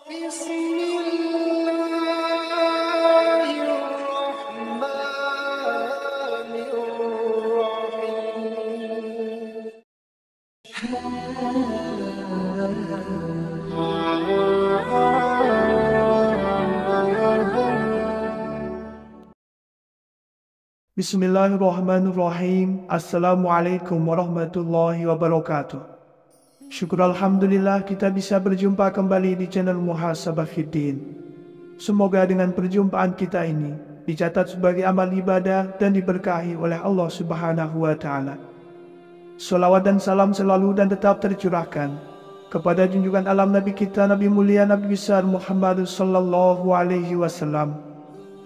Bismillahirrahmanirrahim. Bismillahirrahmanirrahim. Assalamualaikum warahmatullahi wabarakatuh. Syukur Alhamdulillah kita bisa berjumpa kembali di channel Muhasabah Fiddin. Semoga dengan perjumpaan kita ini dicatat sebagai amal ibadah dan diberkahi oleh Allah Subhanahu wa Ta'ala. Salawat dan salam selalu dan tetap tercurahkan kepada junjungan alam Nabi kita, Nabi mulia, Nabi besar Muhammad sallallahu alaihi wasallam.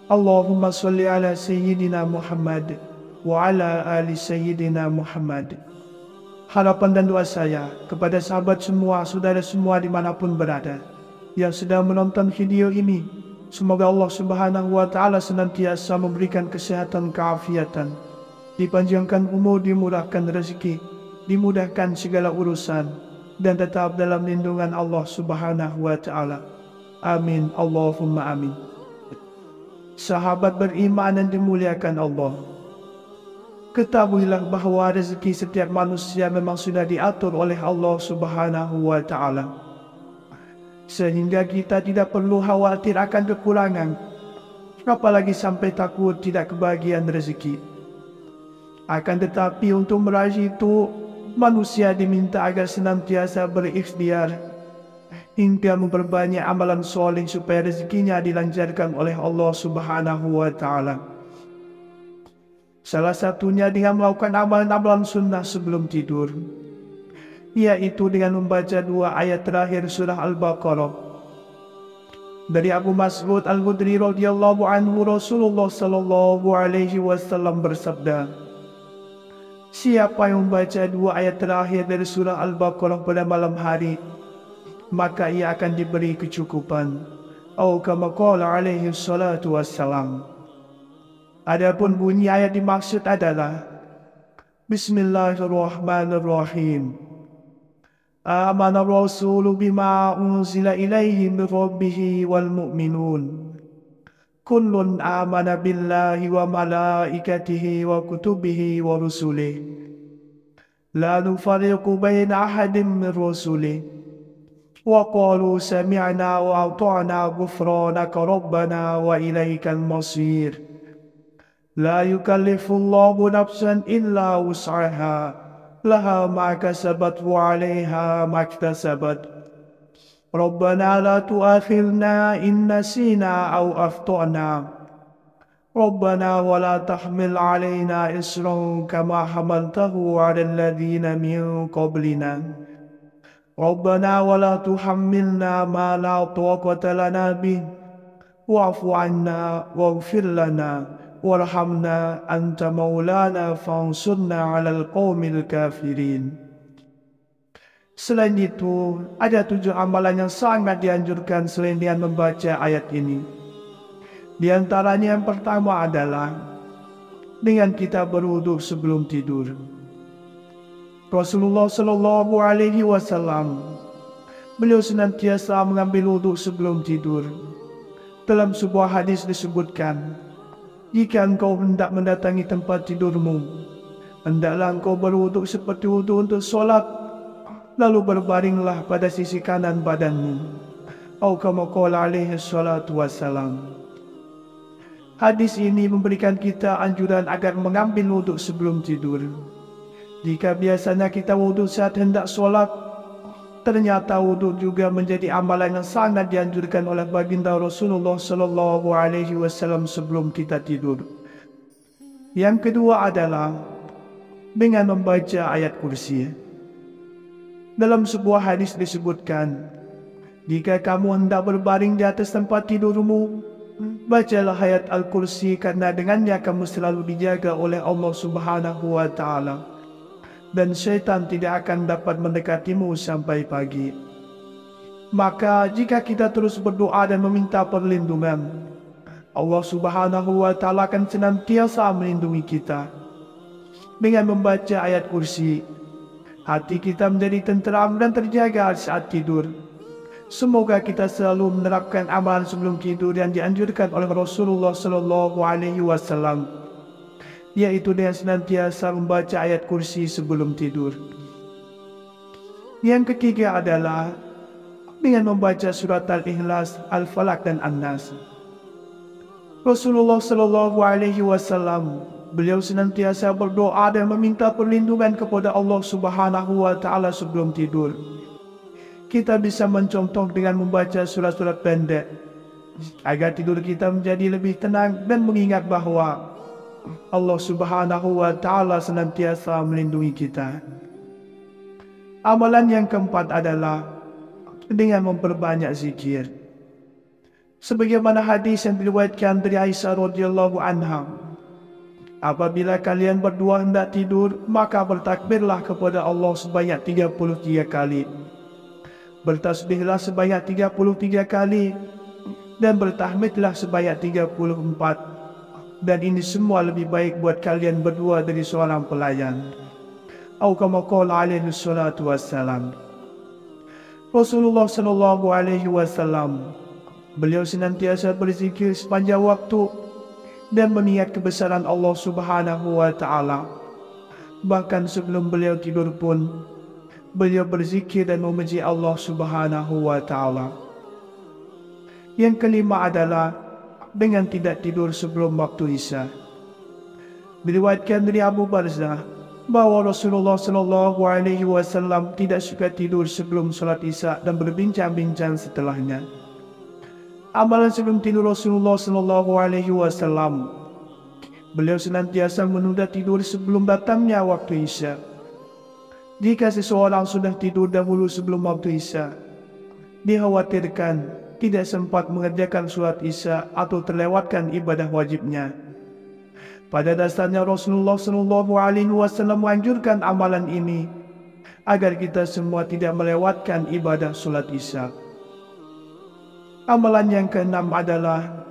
Allahumma salli ala Sayyidina Muhammad wa ala ali Sayyidina Muhammad. Harapan dan doa saya kepada sahabat semua, saudara semua dimanapun berada yang sedang menonton video ini, semoga Allah Subhanahu wa Ta'ala senantiasa memberikan kesehatan, keafiatan, dipanjangkan umur, dimurahkan rezeki, dimudahkan segala urusan, dan tetap dalam lindungan Allah Subhanahu wa Ta'ala. Amin, Allahumma amin. Sahabat beriman yang dimuliakan Allah, ketahuilah bahawa rezeki setiap manusia memang sudah diatur oleh Allah Subhanahu wa Ta'ala, sehingga kita tidak perlu khawatir akan kekurangan, apalagi sampai takut tidak kebahagiaan rezeki. Akan tetapi untuk meraih itu, manusia diminta agar senantiasa berikhtiar hingga memperbanyak amalan soleh supaya rezekinya dilancarkan oleh Allah Subhanahu wa Ta'ala. Salah satunya dengan melakukan amalan-amalan sunnah sebelum tidur, yaitu dengan membaca 2 ayat terakhir surah Al-Baqarah. Dari Abu Mas'ud Al-Khudri radhiyallahu anhu, Rasulullah sallallahu alaihi wasallam bersabda, siapa yang membaca 2 ayat terakhir dari surah Al-Baqarah pada malam hari, maka ia akan diberi kecukupan. Atau kama qala alaihi salatu wassalam. Adapun bunyi ayat dimaksud adalah Bismillahirrahmanirrahim. Amana rasulu bima unzila ilaihi min rabbihi wal mu'minun. Kullun amana billahi wa malaikatihi wa kutubihi wa rusulihi. La nufarriqu baina ahadin min rusulihi. وقالوا سمعنا وأطعنا غفرانك ربنا وإليك المصير لا يكلف الله نفسا إلا وسعها لها ما كسبت وعليها ما اكتسبت ربنا لا تؤاخذنا إن نسينا أو أخطأنا ربنا ولا تحمل علينا إصرا كما حملته على الذين من قبلنا ربنا ولا تحملنا ما لا طاقة لنا به واعف عنا واغفر لنا وارحمنا أنت مولانا فانصرنا على القوم الكافرين. Selain itu, ada 7 amalan yang sangat dianjurkan selain dengan membaca ayat ini. Di antaranya yang pertama adalah dengan kita berwudu sebelum tidur. Rasulullah sallallahu alaihi wasallam, beliau senantiasa mengambil wudhu sebelum tidur. Dalam sebuah hadis disebutkan, jika engkau hendak mendatangi tempat tidurmu, hendaklah engkau berwudhu seperti wudhu untuk solat, lalu berbaringlah pada sisi kanan badanmu. Atau kama qala alaihi salatu wassalam. Hadis ini memberikan kita anjuran agar mengambil wudhu sebelum tidur. Jika biasanya kita wudhu saat hendak solat, ternyata wudhu juga menjadi amalan yang sangat dianjurkan oleh baginda Rasulullah sallallahu alaihi wasallam sebelum kita tidur. Yang kedua adalah dengan membaca ayat kursi. Dalam sebuah hadis disebutkan, jika kamu hendak berbaring di atas tempat tidurmu, bacalah ayat Al-Kursi, karena dengannya kamu selalu dijaga oleh Allah Subhanahu wa Ta'ala, dan syaitan tidak akan dapat mendekatimu sampai pagi. Maka jika kita terus berdoa dan meminta perlindungan, Allah Subhanahu wa Ta'ala akan senantiasa melindungi kita. Dengan membaca ayat kursi, hati kita menjadi tenteram dan terjaga saat tidur, Semoga kita selalu menerapkan amalan sebelum tidur yang dianjurkan oleh Rasulullah Sallallahu Alaihi Wasallam, yaitu dengan senantiasa membaca ayat kursi sebelum tidur. Yang ketiga adalah dengan membaca surat Al-Ikhlas, Al-Falaq dan An-Nas. Rasulullah Sallallahu Alaihi Wasallam, beliau senantiasa berdoa dan meminta perlindungan kepada Allah Subhanahu Wa Taala sebelum tidur. Kita bisa mencontoh dengan membaca surat-surat pendek agar tidur kita menjadi lebih tenang dan mengingat bahawa Allah Subhanahu Wa Taala senantiasa melindungi kita. Amalan yang keempat adalah dengan memperbanyak zikir. Sebagaimana hadis yang diriwayatkan dari Aisyah radhiyallahu anha, apabila kalian berdua hendak tidur, maka bertakbirlah kepada Allah sebanyak 33 kali. Bertasbihlah sebanyak 33 kali dan bertahmidlah sebanyak 34. Dan ini semua lebih baik buat kalian berdua dari seorang pelayan. Atau kama qala alaihi salatu wassalam. Rasulullah sallallahu alaihi wasallam, beliau senantiasa berzikir sepanjang waktu dan mengingat kebesaran Allah Subhanahu Wa Taala. Bahkan sebelum beliau tidur pun, beliau berzikir dan memuji Allah Subhanahu Wa Taala. Yang kelima adalah dengan tidak tidur sebelum waktu Isya. Diriwayatkan dari Abu Barzah bahawa Rasulullah Sallallahu Alaihi Wasallam tidak suka tidur sebelum salat Isya dan berbincang-bincang setelahnya. Amalan sebelum tidur Rasulullah Sallallahu Alaihi Wasallam, beliau senantiasa menunda tidur sebelum datangnya waktu Isya. Jika seseorang sudah tidur dahulu sebelum waktu Isya, dikhawatirkan tidak sempat mengerjakan salat Isya atau terlewatkan ibadah wajibnya. Pada dasarnya Rasulullah Sallallahu Alaihi Wasallam menganjurkan amalan ini agar kita semua tidak melewatkan ibadah salat Isya. Amalan yang keenam adalah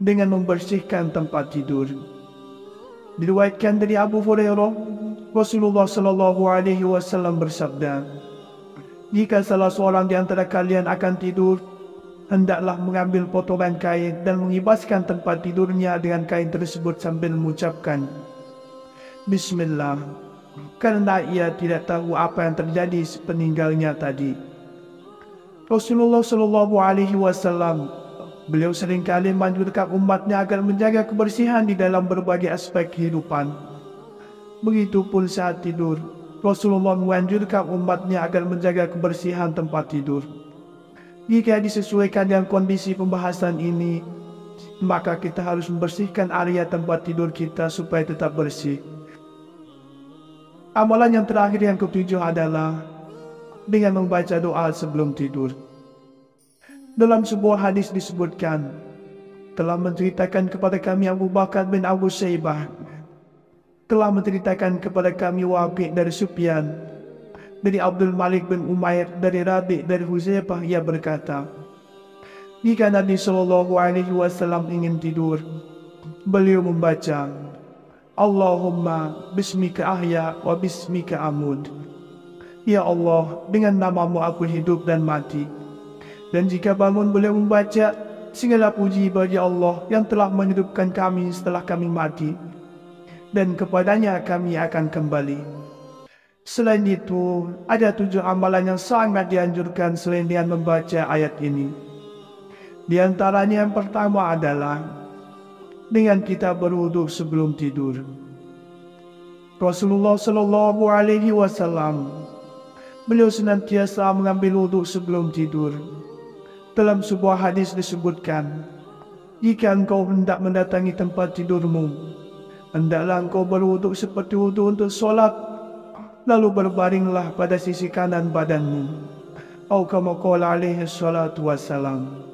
dengan membersihkan tempat tidur. Diriwayatkan dari Abu Hurairah, Rasulullah Sallallahu Alaihi Wasallam bersabda, jika salah seorang di antara kalian akan tidur, hendaklah mengambil potongan kain dan mengibaskan tempat tidurnya dengan kain tersebut sambil mengucapkan Bismillah, karena ia tidak tahu apa yang terjadi sepeninggalnya tadi. Rasulullah Sallallahu Alaihi Wasallam, beliau seringkali menganjurkan umatnya agar menjaga kebersihan di dalam berbagai aspek kehidupan. Begitupun saat tidur, Rasulullah menganjurkan umatnya agar menjaga kebersihan tempat tidur. Jika disesuaikan dengan kondisi pembahasan ini, maka kita harus membersihkan area tempat tidur kita supaya tetap bersih. Amalan yang terakhir yang ketujuh adalah dengan membaca doa sebelum tidur. Dalam sebuah hadis disebutkan, telah menceritakan kepada kami Abu Bakar bin Abu Syaibah, telah menceritakan kepada kami Wabi' dari Sufyan, dari Abdul Malik bin Umair, dari Rabi' dari Huzaifah, ia berkata, jika Nabi Sallallahu Alaihi Wasallam ingin tidur, beliau membaca Allahumma bismika ahya wa bismika amud. Ya Allah, dengan namamu aku hidup dan mati. Dan jika bangun beliau membaca, segala puji bagi Allah yang telah menghidupkan kami setelah kami mati, dan kepadanya kami akan kembali. Selain itu, ada 7 amalan yang sangat dianjurkan selain dengan membaca ayat ini. Di antaranya yang pertama adalah dengan kita berwudu sebelum tidur. Rasulullah Sallallahu Alaihi Wasallam, beliau senantiasa mengambil wudu sebelum tidur. Dalam sebuah hadis disebutkan, jika engkau hendak mendatangi tempat tidurmu, hendaklah engkau berwudu seperti wudu untuk solat, lalu berbaringlah pada sisi kanan badanmu. Atau kama qala alaihi salatu wassalam.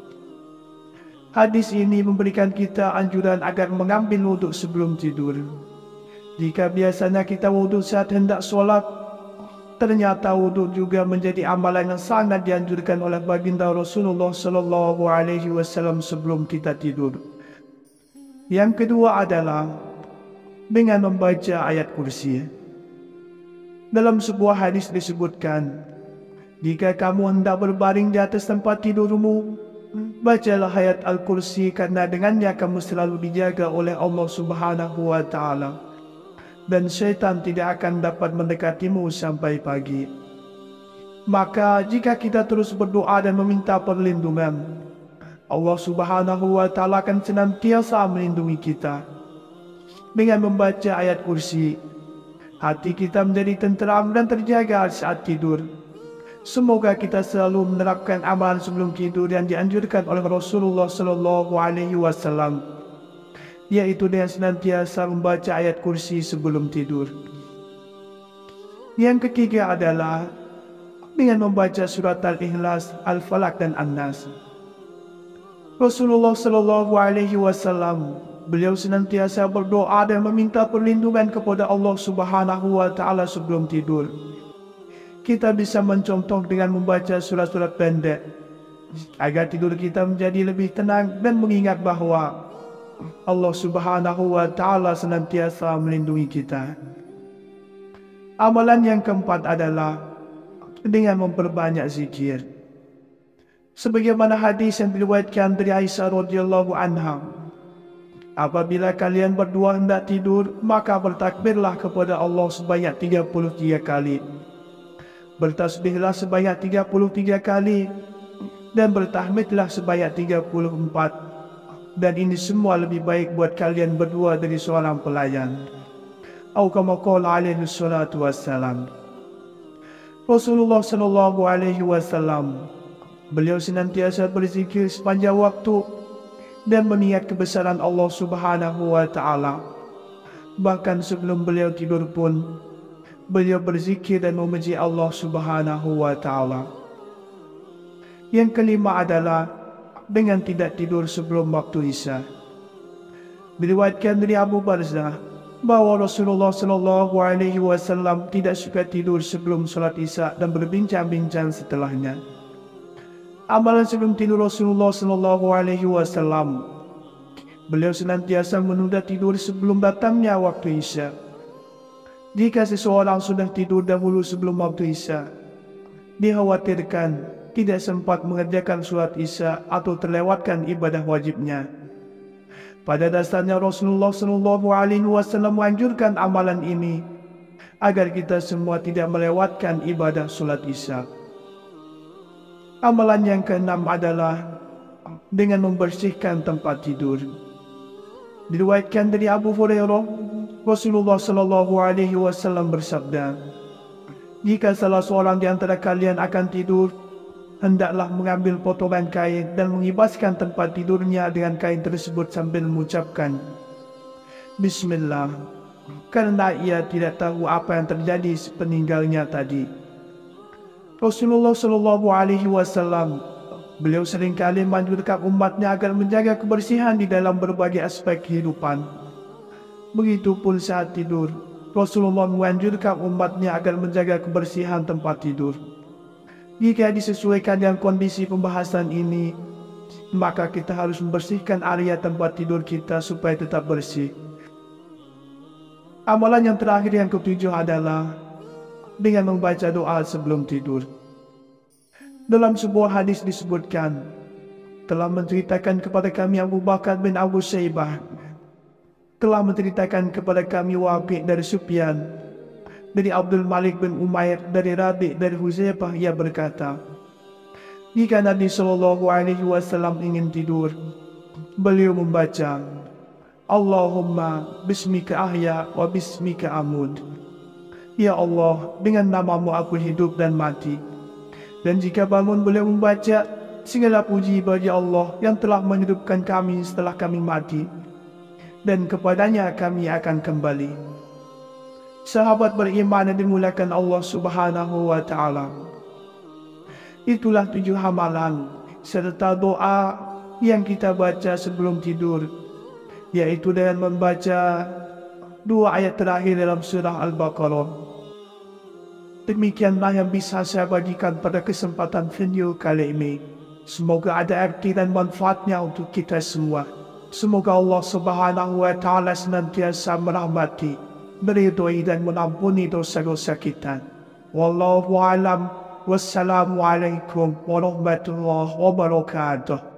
Hadis ini memberikan kita anjuran agar mengambil wuduk sebelum tidur. Jika biasanya kita wuduk saat hendak solat, ternyata wuduk juga menjadi amalan yang sangat dianjurkan oleh baginda Rasulullah Sallallahu Alaihi Wasallam sebelum kita tidur. Yang kedua adalah dengan membaca ayat kursi. Dalam sebuah hadis disebutkan, Jika kamu hendak berbaring di atas tempat tidurmu, bacalah ayat Al-Kursi karena dengannya kamu selalu dijaga oleh Allah Subhanahu wa Ta'ala. Dan syaitan tidak akan dapat mendekatimu sampai pagi. Maka jika kita terus berdoa dan meminta perlindungan, Allah Subhanahu wa Ta'ala akan senantiasa melindungi kita. Dengan membaca ayat kursi, hati kita menjadi tenteram dan terjaga saat tidur. Semoga kita selalu menerapkan amalan sebelum tidur yang dianjurkan oleh Rasulullah sallallahu alaihi wasallam, yaitu dengan senantiasa membaca ayat kursi sebelum tidur. Yang ketiga adalah dengan membaca surat Al-Ikhlas, Al-Falaq dan An-Nas. Rasulullah sallallahu alaihi wasallam, beliau senantiasa berdoa dan meminta perlindungan kepada Allah Subhanahu wa Ta'ala sebelum tidur. Kita bisa mencontoh dengan membaca surat-surat pendek agar tidur kita menjadi lebih tenang dan mengingat bahawa Allah Subhanahu wa Ta'ala senantiasa melindungi kita. Amalan yang keempat adalah dengan memperbanyak zikir. Sebagaimana hadis yang diriwayatkan dari Aisyah radhiyallahu anha, apabila kalian berdua hendak tidur, maka bertakbirlah kepada Allah sebanyak 33 kali. Bertasbihlah sebanyak 33 kali dan bertahmidlah sebanyak 34. Dan ini semua lebih baik buat kalian berdua dari seorang pelayan. Atau kama qala alaihi salatu wassalam. Rasulullah sallallahu alaihi wasallam, beliau senantiasa berzikir sepanjang waktu dan mengingat kebesaran Allah Subhanahu wa Ta'ala. Bahkan sebelum beliau tidur pun, beliau berzikir dan memuji Allah Subhanahu wa Ta'ala. Yang kelima adalah dengan tidak tidur sebelum waktu Isya. Diriwayatkan dari Abu Barzah bahawa Rasulullah sallallahu alaihi wasallam tidak suka tidur sebelum salat Isya dan berbincang-bincang setelahnya. Amalan sebelum tidur Rasulullah sallallahu alaihi wasallam, beliau senantiasa menunda tidur sebelum datangnya waktu Isya. Jika seseorang sudah tidur dahulu sebelum waktu Isya, dikhawatirkan tidak sempat mengerjakan sholat Isya atau terlewatkan ibadah wajibnya. Pada dasarnya Rasulullah sallallahu alaihi wasallam menganjurkan amalan ini agar kita semua tidak melewatkan ibadah sholat Isya. Amalan yang keenam adalah dengan membersihkan tempat tidur. Diriwayatkan dari Abu Hurairah, Rasulullah sallallahu alaihi wasallam bersabda, jika salah seorang di antara kalian akan tidur, hendaklah mengambil potongan kain dan mengibaskan tempat tidurnya dengan kain tersebut sambil mengucapkan Bismillah, karena ia tidak tahu apa yang terjadi sepeninggalnya tadi. Rasulullah sallallahu alaihi wasallam, beliau seringkali menganjurkan umatnya agar menjaga kebersihan di dalam berbagai aspek kehidupan. Begitupun saat tidur, Rasulullah menganjurkan umatnya agar menjaga kebersihan tempat tidur. Jika disesuaikan dengan kondisi pembahasan ini, maka kita harus membersihkan area tempat tidur kita supaya tetap bersih. Amalan yang terakhir yang ketujuh adalah dengan membaca doa sebelum tidur. Dalam sebuah hadis disebutkan, telah menceritakan kepada kami Abu Bakar bin Abu Syaibah, telah menceritakan kepada kami Waqi' dari Sufyan, dari Abdul Malik bin Umair, dari Rabi' dari Huzaifah, ia berkata, jika Nabi sallallahu alaihi wasallam ingin tidur, beliau membaca Allahumma bismika ahya wa bismika amud. Ya Allah, dengan namamu aku hidup dan mati. Dan jika bangun beliau membaca, segala puji bagi Allah yang telah menghidupkan kami setelah kami mati, dan kepadanya kami akan kembali. Sahabat beriman yang dimuliakan Allah Subhanahu wa Ta'ala, itulah 7 amalan serta doa yang kita baca sebelum tidur, yaitu dengan membaca 2 ayat terakhir dalam surah Al-Baqarah. Demikianlah yang bisa saya bagikan pada kesempatan video kali ini. Semoga ada arti dan manfaatnya untuk kita semua. Semoga Allah Subhanahu wa Ta'ala senantiasa merahmati, meridhai dan mengampuni dosa-dosa kita. Wallahu a'lam Wassalamualaikum warahmatullahi wabarakatuh.